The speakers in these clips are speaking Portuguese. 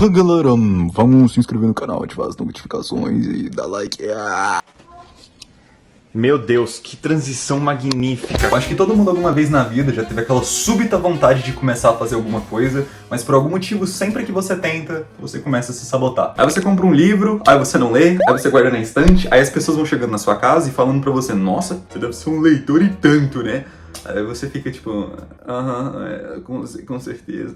Porra, galera, vamos se inscrever no canal, ativar as notificações e dar like. Meu Deus, que transição magnífica. Eu acho que todo mundo alguma vez na vida já teve aquela súbita vontade de começar a fazer alguma coisa, mas por algum motivo, sempre que você tenta, você começa a se sabotar. Aí você compra um livro, aí você não lê, aí você guarda na estante, aí as pessoas vão chegando na sua casa e falando pra você, nossa, você deve ser um leitor e tanto, né? Aí você fica tipo, com certeza.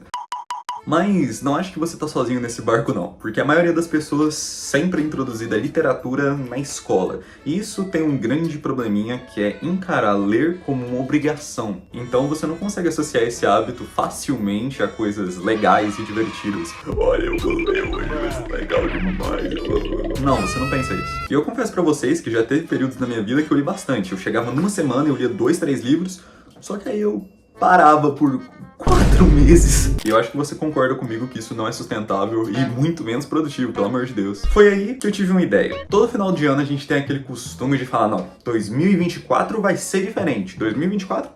Mas não acho que você tá sozinho nesse barco não, porque a maioria das pessoas sempre é introduzida a literatura na escola. E isso tem um grande probleminha que é encarar ler como uma obrigação. Então você não consegue associar esse hábito facilmente a coisas legais e divertidas. Olha, eu vou ler hoje, vai ser legal demais. Não, você não pensa isso. E eu confesso pra vocês que já teve períodos na minha vida que eu li bastante. Eu chegava numa semana e eu lia 2, 3 livros, só que aí eu parava por 4 meses. E eu acho que você concorda comigo que isso não é sustentável e muito menos produtivo, pelo amor de Deus. Foi aí que eu tive uma ideia. Todo final de ano a gente tem aquele costume de falar, não, 2024 vai ser diferente. 2024?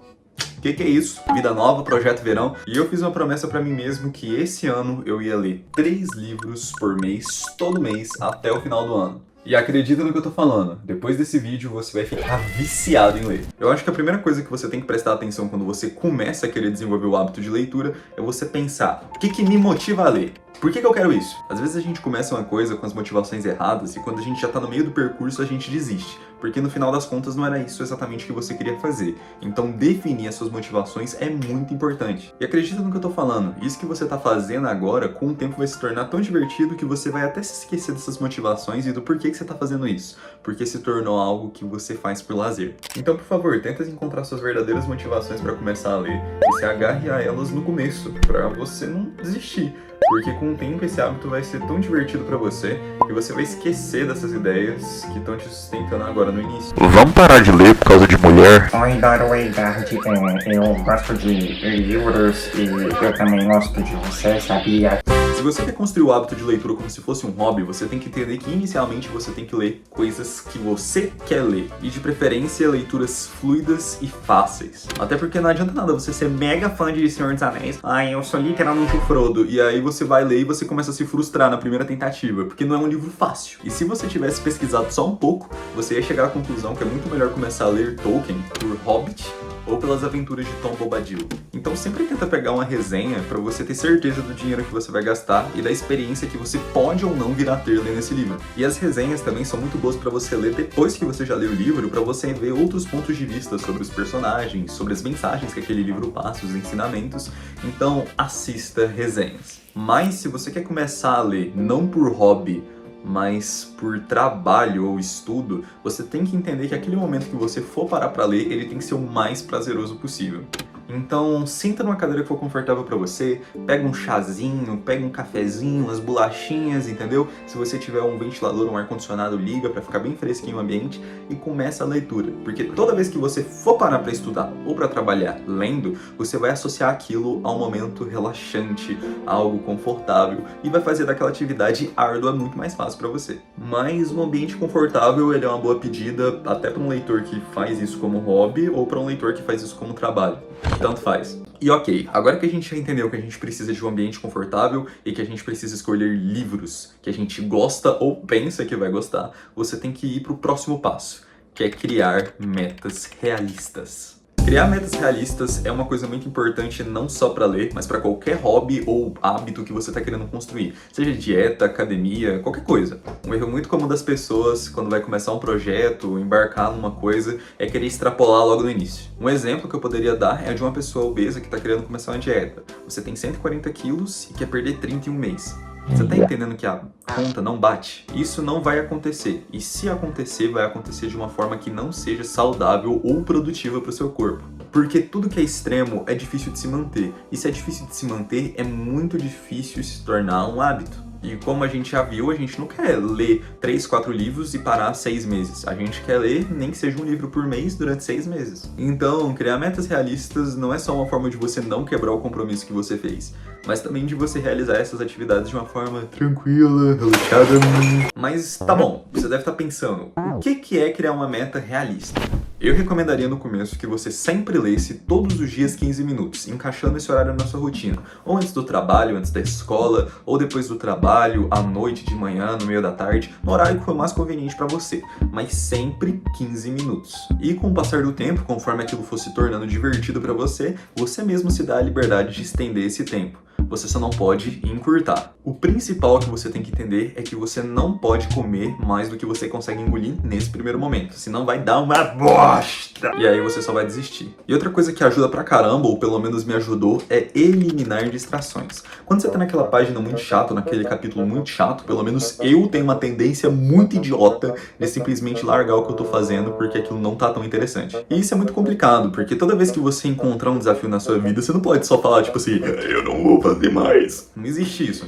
Que é isso? Vida nova, projeto verão. E eu fiz uma promessa pra mim mesmo que esse ano eu ia ler 3 livros por mês, todo mês, até o final do ano. E acredita no que eu tô falando, depois desse vídeo você vai ficar viciado em ler. Eu acho que a primeira coisa que você tem que prestar atenção quando você começa a querer desenvolver o hábito de leitura é você pensar, o que me motiva a ler? Por que eu quero isso? Às vezes a gente começa uma coisa com as motivações erradas e quando a gente já tá no meio do percurso a gente desiste. Porque no final das contas não era isso exatamente que você queria fazer. Então definir as suas motivações é muito importante. E acredita no que eu tô falando, isso que você tá fazendo agora com o tempo vai se tornar tão divertido que você vai até se esquecer dessas motivações e do porquê que você tá fazendo isso. Porque se tornou algo que você faz por lazer. Então por favor, tenta encontrar suas verdadeiras motivações para começar a ler e se agarre a elas no começo, para você não desistir. Porque com o tempo esse hábito vai ser tão divertido pra você que você vai esquecer dessas ideias que estão te sustentando agora no início. Vamos parar de ler por causa de mulher? Oi, Dorway Gard, eu gosto de livros e eu também gosto de você, sabia? Se você quer construir o hábito de leitura como se fosse um hobby, você tem que entender que inicialmente você tem que ler coisas que você quer ler. E de preferência, leituras fluidas e fáceis. Até porque não adianta nada você ser mega fã de Senhor dos Anéis. Ai, eu sou literalmente o Frodo. E aí você vai ler e você começa a se frustrar na primeira tentativa, porque não é um livro fácil. E se você tivesse pesquisado só um pouco, você ia chegar à conclusão que é muito melhor começar a ler Tolkien por Hobbit ou pelas aventuras de Tom Bombadil. Então sempre tenta pegar uma resenha pra você ter certeza do dinheiro que você vai gastar e da experiência que você pode ou não vir a ter lendo esse livro. E as resenhas também são muito boas pra você ler depois que você já leu o livro, pra você ver outros pontos de vista sobre os personagens, sobre as mensagens que aquele livro passa, os ensinamentos. Então assista resenhas. Mas se você quer começar a ler não por hobby, mas por trabalho ou estudo, você tem que entender que aquele momento que você for parar pra ler, ele tem que ser o mais prazeroso possível. Então, senta numa cadeira que for confortável pra você, pega um chazinho, pega um cafezinho, umas bolachinhas, entendeu? Se você tiver um ventilador ou um ar-condicionado, liga pra ficar bem fresquinho o ambiente e começa a leitura. Porque toda vez que você for parar pra estudar ou pra trabalhar lendo, você vai associar aquilo a um momento relaxante, a algo confortável e vai fazer daquela atividade árdua muito mais fácil pra você. Mas um ambiente confortável, ele é uma boa pedida até pra um leitor que faz isso como hobby ou pra um leitor que faz isso como trabalho. Tanto faz. E ok, agora que a gente já entendeu que a gente precisa de um ambiente confortável e que a gente precisa escolher livros que a gente gosta ou pensa que vai gostar, você tem que ir pro próximo passo, que é criar metas realistas. Criar metas realistas é uma coisa muito importante não só para ler, mas para qualquer hobby ou hábito que você está querendo construir. Seja dieta, academia, qualquer coisa. Um erro muito comum das pessoas quando vai começar um projeto, embarcar numa coisa, é querer extrapolar logo no início. Um exemplo que eu poderia dar é de uma pessoa obesa que está querendo começar uma dieta. Você tem 140 quilos e quer perder 30 em um mês. Você tá entendendo que a conta não bate? Isso não vai acontecer. E se acontecer, vai acontecer de uma forma que não seja saudável ou produtiva para o seu corpo. Porque tudo que é extremo é difícil de se manter. E se é difícil de se manter, é muito difícil se tornar um hábito. E como a gente já viu, a gente não quer ler 3, 4 livros e parar 6 meses. A gente quer ler nem que seja um livro por mês durante 6 meses. Então, criar metas realistas não é só uma forma de você não quebrar o compromisso que você fez, mas também de você realizar essas atividades de uma forma tranquila, relaxada. Mas tá bom, você deve estar pensando, o que é criar uma meta realista? Eu recomendaria no começo que você sempre lesse todos os dias 15 minutos, encaixando esse horário na sua rotina. Ou antes do trabalho, antes da escola, ou depois do trabalho, à noite, de manhã, no meio da tarde, no horário que for mais conveniente para você. Mas sempre 15 minutos. E com o passar do tempo, conforme aquilo for se tornando divertido para você, você mesmo se dá a liberdade de estender esse tempo. Você só não pode encurtar. O principal que você tem que entender é que você não pode comer mais do que você consegue engolir nesse primeiro momento, senão vai dar uma bosta! E aí você só vai desistir. E outra coisa que ajuda pra caramba, ou pelo menos me ajudou, é eliminar distrações. Quando você tá naquela página muito chata, naquele capítulo muito chato, pelo menos eu tenho uma tendência muito idiota de simplesmente largar o que eu tô fazendo porque aquilo não tá tão interessante. E isso é muito complicado, porque toda vez que você encontrar um desafio na sua vida, você não pode só falar tipo assim, eu não vou fazer mais. Não existe isso,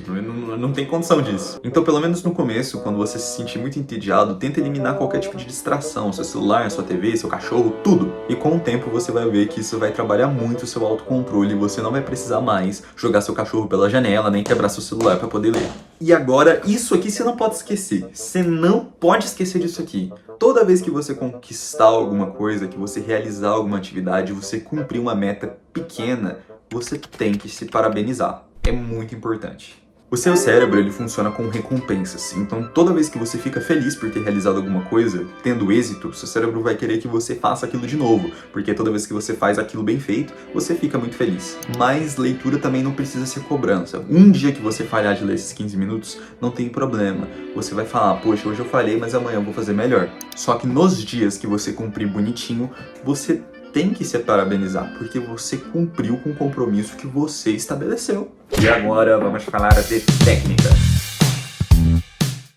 não tem condição disso. Então, pelo menos no começo, quando você se sentir muito entediado, tenta eliminar qualquer tipo de distração, seu celular, sua TV, seu cachorro, tudo. E com o tempo você vai ver que isso vai trabalhar muito o seu autocontrole e você não vai precisar mais jogar seu cachorro pela janela, nem quebrar seu celular para poder ler. E agora, isso aqui você não pode esquecer. Você não pode esquecer disso aqui. Toda vez que você conquistar alguma coisa, que você realizar alguma atividade, você cumprir uma meta pequena, você tem que se parabenizar. É muito importante. O seu cérebro, ele funciona com recompensas. Então, toda vez que você fica feliz por ter realizado alguma coisa, tendo êxito, seu cérebro vai querer que você faça aquilo de novo. Porque toda vez que você faz aquilo bem feito, você fica muito feliz. Mas leitura também não precisa ser cobrança. Um dia que você falhar de ler esses 15 minutos, não tem problema. Você vai falar, poxa, hoje eu falhei, mas amanhã eu vou fazer melhor. Só que nos dias que você cumprir bonitinho, você tem que se parabenizar, porque você cumpriu com o compromisso que você estabeleceu. E agora vamos falar de técnica.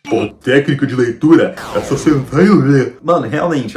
Pô, técnica de leitura é só sentar e ler. Mano, realmente,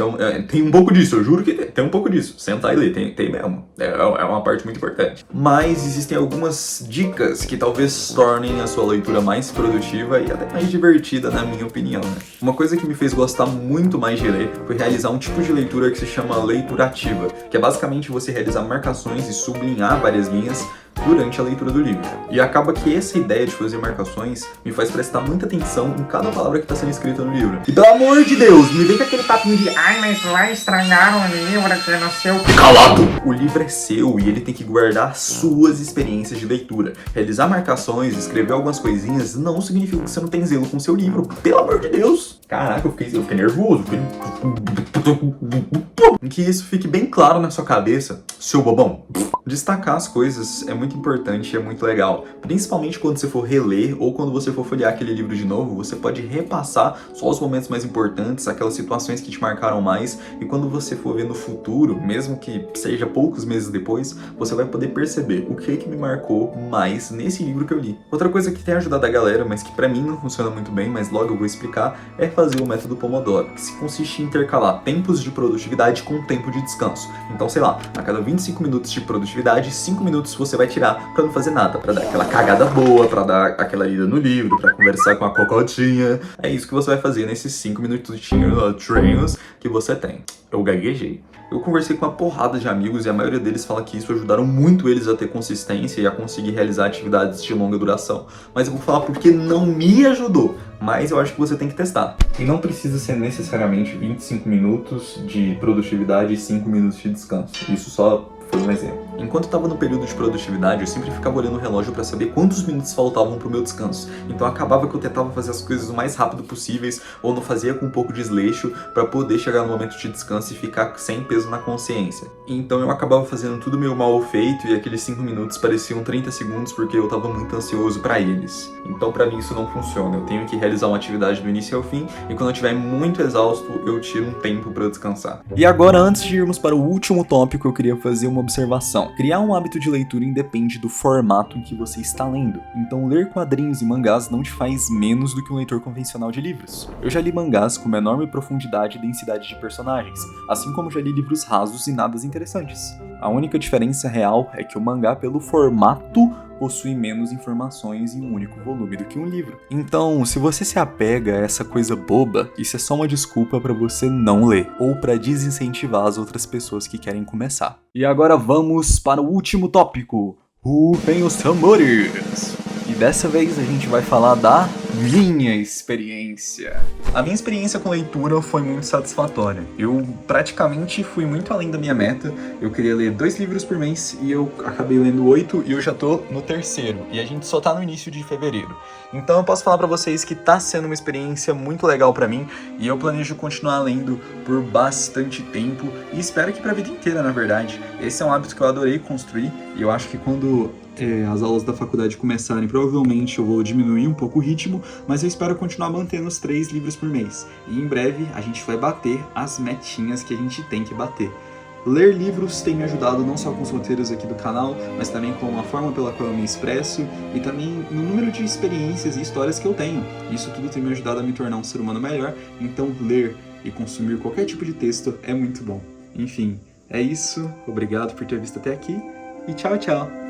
tem um pouco disso, eu juro que tem um pouco disso. Sentar e ler, tem mesmo. É uma parte muito importante. Mas existem algumas dicas que talvez tornem a sua leitura mais produtiva e até mais divertida, na minha opinião, né? Uma coisa que me fez gostar muito mais de ler foi realizar um tipo de leitura que se chama leitura ativa, que é basicamente você realizar marcações e sublinhar várias linhas durante a leitura do livro. E acaba que essa ideia de fazer marcações me faz prestar muita atenção em cada palavra que está sendo escrita no livro. E pelo amor de Deus, me vem com aquele papinho de Ai, mas vai estragar o livro que não sei o que. calado! O livro é seu e ele tem que guardar suas experiências de leitura. Realizar marcações, escrever algumas coisinhas não significa que você não tem zelo com o seu livro. Pelo amor de Deus! Caraca, eu fiquei nervoso. Que isso fique bem claro na sua cabeça, seu bobão. Destacar as coisas é muito importante e é muito legal. Principalmente quando você for reler ou quando você for folhear aquele livro de novo, você pode repassar só os momentos mais importantes, aquelas situações que te marcaram mais, e quando você for ver no futuro, mesmo que seja poucos meses depois, você vai poder perceber o que me marcou mais nesse livro que eu li. Outra coisa que tem ajudado a galera, mas que pra mim não funciona muito bem, mas logo eu vou explicar, é fazer o método Pomodoro, que se consiste em intercalar tempos de produtividade com tempo de descanso. Então, sei lá, a cada 25 minutos de produtividade, 5 minutos você vai tirar pra não fazer nada, pra dar aquela cagada boa, pra dar aquela lida no livro, pra conversar com a cocotinha. É isso que você vai fazer nesses 5 minutinhos treinos que você tem. Eu gaguejei. Eu conversei com uma porrada de amigos e a maioria deles fala que isso ajudaram muito eles a ter consistência e a conseguir realizar atividades de longa duração. Mas eu vou falar porque não me ajudou, mas eu acho que você tem que testar. E não precisa ser necessariamente 25 minutos de produtividade e 5 minutos de descanso. Isso só foi um exemplo. Enquanto eu tava no período de produtividade, eu sempre ficava olhando o relógio pra saber quantos minutos faltavam pro meu descanso. Então acabava que eu tentava fazer as coisas o mais rápido possíveis, ou não fazia com um pouco de desleixo, pra poder chegar no momento de descanso e ficar sem peso na consciência. Então eu acabava fazendo tudo meio mal feito e aqueles 5 minutos pareciam 30 segundos porque eu tava muito ansioso pra eles. Então pra mim isso não funciona. Eu tenho que realizar uma atividade do início ao fim e quando eu estiver muito exausto, eu tiro um tempo pra descansar. E agora, antes de irmos para o último tópico, eu queria fazer uma observação. Criar um hábito de leitura independe do formato em que você está lendo. Então, ler quadrinhos e mangás não te faz menos do que um leitor convencional de livros. Eu já li mangás com uma enorme profundidade e densidade de personagens, assim como já li livros rasos e nada interessantes. A única diferença real é que o mangá, pelo formato, possui menos informações em um único volume do que um livro. Então, se você se apega a essa coisa boba, isso é só uma desculpa para você não ler, ou para desincentivar as outras pessoas que querem começar. E agora vamos para o último tópico. Rufem os tambores! e dessa vez a gente vai falar da minha experiência. A minha experiência com leitura foi muito satisfatória. Eu praticamente fui muito além da minha meta. Eu queria ler 2 livros por mês e eu acabei lendo 8 e eu já tô no 3º. E a gente só tá no início de fevereiro. Então eu posso falar pra vocês que tá sendo uma experiência muito legal pra mim e eu planejo continuar lendo por bastante tempo e espero que pra vida inteira, na verdade. Esse é um hábito que eu adorei construir e eu acho que quando as aulas da faculdade começarem, provavelmente eu vou diminuir um pouco o ritmo, mas eu espero continuar mantendo os 3 livros por mês. E em breve a gente vai bater as metinhas que a gente tem que bater. Ler livros tem me ajudado não só com os roteiros aqui do canal, mas também com a forma pela qual eu me expresso e também no número de experiências e histórias que eu tenho. Isso tudo tem me ajudado a me tornar um ser humano melhor, então ler e consumir qualquer tipo de texto é muito bom. Enfim, é isso. Obrigado por ter visto até aqui e tchau, tchau!